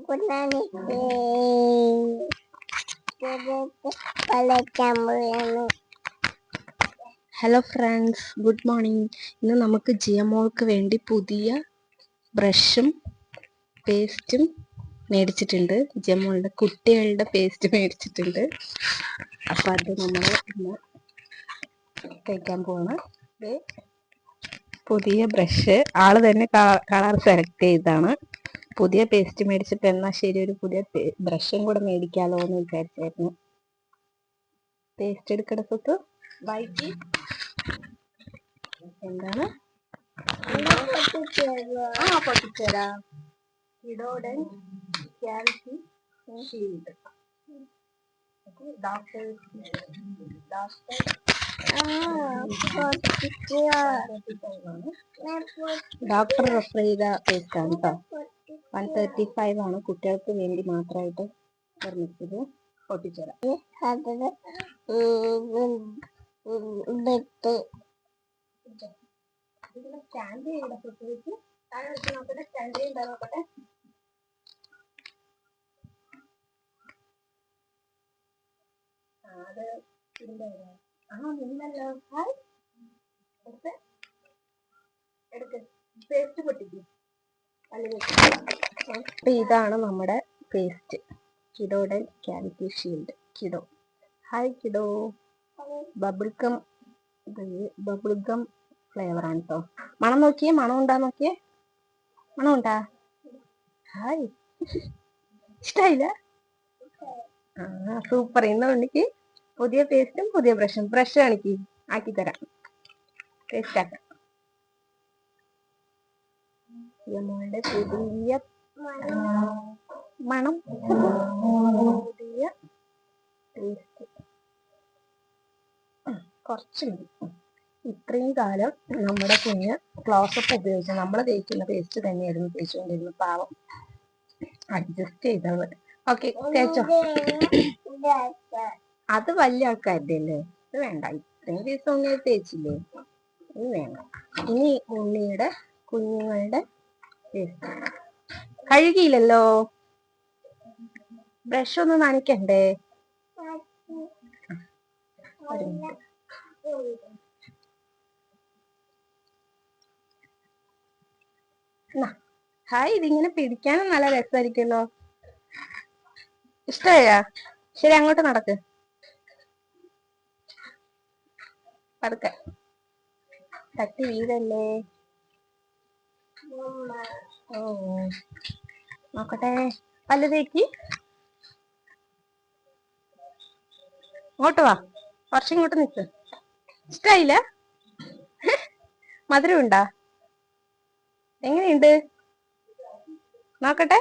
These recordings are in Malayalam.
Hello friends, good morning. ഇന്ന് നമുക്ക് ജിയമോൾക്ക് വേണ്ടി പുതിയ ബ്രഷും പേസ്റ്റും മേടിച്ചിട്ടുണ്ട്. ജിയമോളുടെ കുട്ടികളുടെ പേസ്റ്റ് മേടിച്ചിട്ടുണ്ട്. അപ്പം അത് നമ്മൾ ഇന്ന് തേക്കാൻ പോവാണ്. പുതിയ ബ്രഷ് ആള് തന്നെ കളർ സെലക്ട് ചെയ്താണ്. പുതിയ പേസ്റ്റ് മേടിച്ചിട്ട് എന്നാൽ ശരി ഒരു പുതിയ ബ്രഷും കൂടെ മേടിക്കാലോ എന്ന് വിചാരിച്ചായിരുന്നു. പേസ്റ്റ് എടുക്കെടുത്തിട്ട് വൈകി എന്താണ് പൊട്ടിച്ചേരാ കിഡോഡന്റ് ക്യാവിറ്റി ഷീൽഡ്. ഡോക്ടർ റെഫർ ചെയ്ത പേസ്റ്റ് ആണ് കേട്ടോ. 135 ആണ്. കുട്ടികൾക്ക് വേണ്ടി മാത്രമായിട്ട് നിർമ്മിച്ചത്. പൊട്ടിച്ചേരാം. സ്റ്റാൻഡ് ചെയ്യണം. പ്രത്യേകിച്ച് താഴെ വെച്ച് നോക്കട്ടെ. സ്റ്റാൻഡ് ചെയ്യണ്ട നോക്കട്ടെ. അത് നിന്നല്ലോ. എടുക്ക് പേസ്റ്റ് പൊട്ടിക്കും. അപ്പൊ ഇതാണ് നമ്മുടെ paste, Kidodent cavity shield. Kido, hi Kido. Bubblegum flavour ആണ് കേട്ടോ. മണം നോക്കിയേ, മണം ഉണ്ടാ നോക്കിയേ, മണം ഉണ്ടാ. ഹായ്, ഇഷ്ടായില്ല? സൂപ്പർ. ഇന്ന് ഉണ്ടെങ്കിൽ പുതിയ പേസ്റ്റും പുതിയ ബ്രഷും. ബ്രഷ് കാണിക്ക്, ആക്കിത്തരാം. പേസ്റ്റ് ആക്കാം. യമോളുടെ പുതിയ മണം, പുതിയ പേസ്റ്റ്. കുറച്ച് മതി. ഇത്രയും കാലം നമ്മുടെ കുഞ്ഞ് ക്ലോസപ്പ് ഉപയോഗിച്ച് നമ്മൾ തേക്കുന്ന പേസ്റ്റ് തന്നെയായിരുന്നു തേച്ചുകൊണ്ടിരുന്നു. പാവം, അഡ്ജസ്റ്റ് ചെയ്താൽ മതി. ഓക്കെ, തേച്ചോ. അത് വലിയ ആൾക്കാരുടെ അല്ലേ, ഇത് വേണ്ട. ഇത്രയും ദിവസം ഉണ്ണി തേച്ചില്ലേ, ഇത് വേണ്ട. ഇനി ഉണ്ണിയുടെ കുഞ്ഞുങ്ങളുടെ പേസ്റ്റ്. കഴുകിയില്ലല്ലോ, ബ്രഷ് ഒന്ന് നനയ്ക്കണ്ടേ? ഹായ്, ഇതിങ്ങനെ പിടിക്കാനും നല്ല രസമായിരിക്കുമല്ലോ. ഇഷ്ടമായ? ശരി, അങ്ങോട്ട് നടക്ക്. പതുക്കെ, തട്ടി വീഴല്ലേ. ഓ, നോക്കട്ടെ. പല്ല് തേക്ക്. ഇങ്ങോട്ട് വാ, കുറച്ചിങ്ങോട്ട് നിൽക്ക്. ഇഷ്ടായില്ല? മധുരം ഉണ്ടാ? എങ്ങനെയുണ്ട് നോക്കട്ടെ.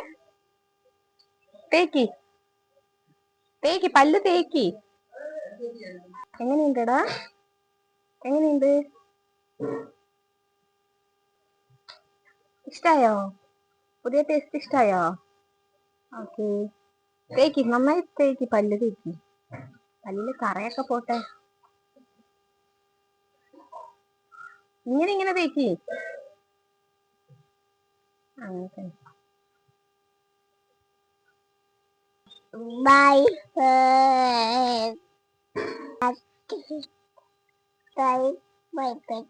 തേക്ക്, തേക്ക്, പല്ല് തേക്ക്. എങ്ങനെയുണ്ടടാ, എങ്ങനെയുണ്ട്? ഇഷ്ടായോ? പുതിയ ടേസ്റ്റ് ഇഷ്ടായോ? ഓക്കെ, തേക്ക്, നന്നായി തേക്ക്. പല്ല് തേക്ക്, പല്ലില് കറയൊക്കെ പോട്ടെ. ഇങ്ങനെ തേക്ക്. അങ്ങനെ. Bye bye bye.